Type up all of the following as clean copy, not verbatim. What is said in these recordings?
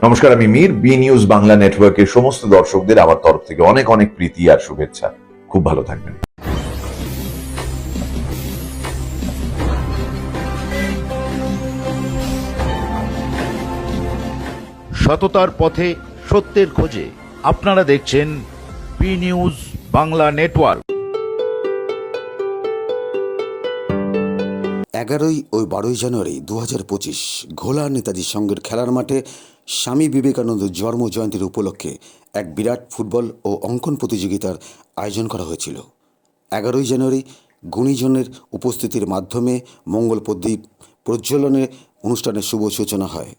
নমস্কার, আমি Mir. B news Bangla নেটওয়ার্কের সমস্ত দর্শকদের আমার তরফ থেকে অনেক অনেক প্রীতি আর শুভেচ্ছা। খুব ভালো থাকবেন। সততার পথে সত্যের খোঁজে আপনারা দেখছেন বি নিউজ বাংলা নেটওয়ার্ক। 11 ও 12 জানুয়ারি 2025 ঘোলা নেতাজি সংঘের খেলার মাঠে স্বামী বিবেকানন্দ জন্ম জয়ন্তীর উপলক্ষে এক বিরাট ফুটবল ও অঙ্কন প্রতিযোগিতার আয়োজন করা হয়েছিল। 11 জানুয়ারি গুণীজনের উপস্থিতির মাধ্যমে মঙ্গল প্রদীপ প্রজ্বলনের অনুষ্ঠানের শুভ সূচনা হয়।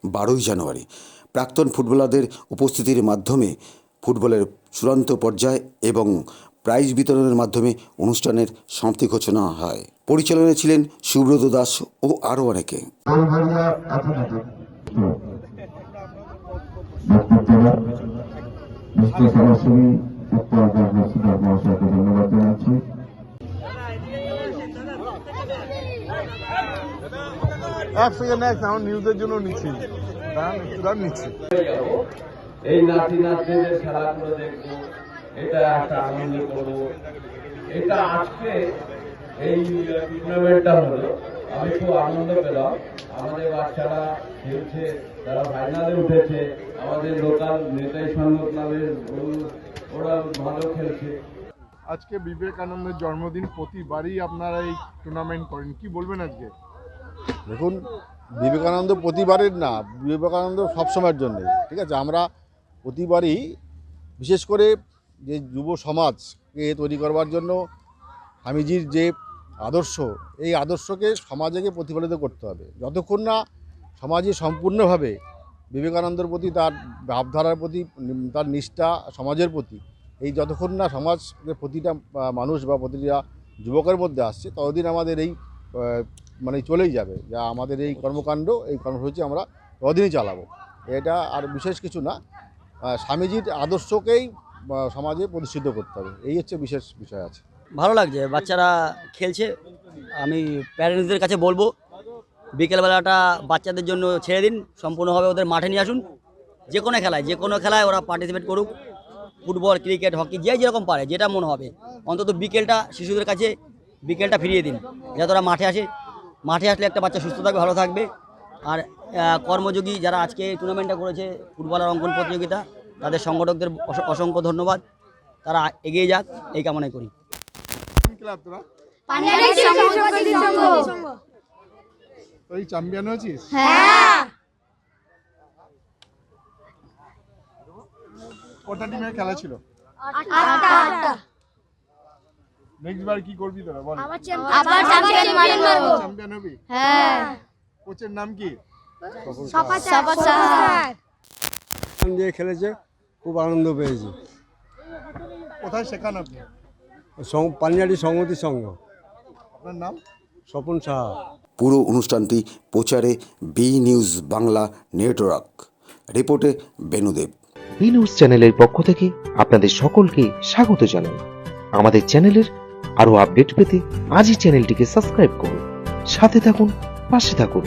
12 জানুয়ারি প্রাক্তন ফুটবলারদের উপস্থিতির মাধ্যমে ফুটবলের চূড়ান্ত পর্যায় এবং প্রাইজ বিতরণের মাধ্যমে অনুষ্ঠানের সমাপ্তি ঘোষণা হয়। পরিচালনায় ছিলেন সুব্রত দাস ও আরও অনেকে। নিউজের জন্য নিচ্ছি এই নাতি নাতনিদের খেলাগুলো দেখবো, এটা একটা আনন্দ করবো। এটা আজকে এই টুর্নামেন্টটা হলো, আমি খুব আনন্দ পেলাম। আমাদের বাচ্চারা খেলছে, তারা ফাইনালে উঠেছে। আমাদের লোকাল নেতাই সংঘ ক্লাবের ওরা ভালো খেলছে। আজকে বিবেকানন্দের জন্মদিন, প্রতিবারই আপনারা এই টুর্নামেন্ট করেন, কি বলবেন আজকে? দেখুন, বিবেকানন্দ প্রতিবারের না, বিবেকানন্দ সবসময়ের জন্যে, ঠিক আছে। আমরা প্রতিবারই বিশেষ করে যে যুব সমাজকে তৈরি করবার জন্য স্বামীজির যে আদর্শ, এই আদর্শকে সমাজকে প্রতিফলিত করতে হবে। যতক্ষণ না সমাজে সম্পূর্ণভাবে বিবেকানন্দের প্রতি, তার ভাবধারার প্রতি, তার নিষ্ঠা সমাজের প্রতি, এই যতক্ষণ না সমাজের প্রতিটা মানুষ বা প্রতিটা যুবকের মধ্যে আসছে, ততদিন আমাদের এই চলেই যাবে যা আমাদের এই কর্মকাণ্ড, এই কর্মসূচি আমরা ততদিনই চালাবো। এটা আর বিশেষ কিছু না, স্বামীজির আদর্শকেই সমাজে প্রতিষ্ঠিত করতে হবে, এই হচ্ছে বিশেষ বিষয় আছে। ভালো লাগছে, বাচ্চারা খেলছে। আমি প্যারেন্টসদের কাছে বলবো বিকেলবেলাটা বাচ্চাদের জন্য ছেড়ে দিন, সম্পূর্ণভাবে ওদের মাঠে নিয়ে আসুন। যে কোনো খেলায় ওরা পার্টিসিপেট করুক, ফুটবল, ক্রিকেট, হকি, যে যেরকম পারে, যেটা মনে হবে। অন্তত বিকেলটা শিশুদের কাছে বিকেলটা ফিরিয়ে দিন, যাতে ওরা মাঠে আসে। মাঠে আসলে একটা বাচ্চা সুস্থ থাকবে, ভালো থাকবে। আর কর্মযোগী যারা আজকে টুর্নামেন্টটা করেছে, ফুটবল আর অঙ্কন প্রতিযোগিতা, তাদের সংগঠকদের অসংখ্য ধন্যবাদ। তারা এগিয়ে যাক, এই কামনাই করি। তুই চ্যাম্পিয়ন হয়েছিস? কটা টিমের খেলা ছিল? নেক্সট বার কি করবি তোরা, বল? আবার চ্যাম্পিয়ন হবি? কোচের নাম কি? যে খেলেছে, খুব আনন্দ পেয়েছি। কোথায় শেখান আপনি? পানিহাটি সংহতি সংঘ। আপনার নাম? স্বপন সাহা। পুরো অনুষ্ঠানটি প্রচারে বি নিউজ বাংলা নেটওয়ার্ক। রিপোর্টে বেনুদেব। বি নিউজ চ্যানেলের পক্ষ থেকে আপনাদের সকলকে স্বাগত জানাই। আমাদের চ্যানেলের আরো আপডেট পেতে আজই চ্যানেলটিকে সাবস্ক্রাইব করুন, সাথে থাকুন, পাশে থাকুন।